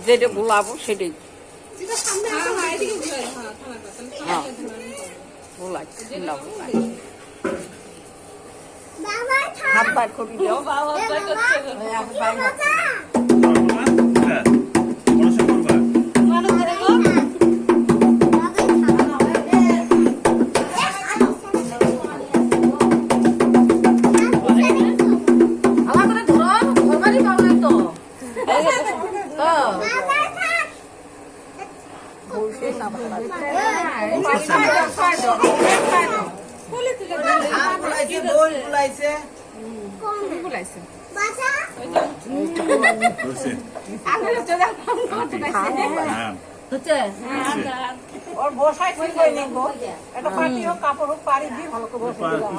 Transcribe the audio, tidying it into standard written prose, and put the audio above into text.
যেটা বুলাবো সেটাই হাত বার করি দাও ওর বসায় ঠিক হয়ে নেব এটা পাটি হোক কাপড় হোক পাড়ি দিয়ে ভালো করে বসে দিলাম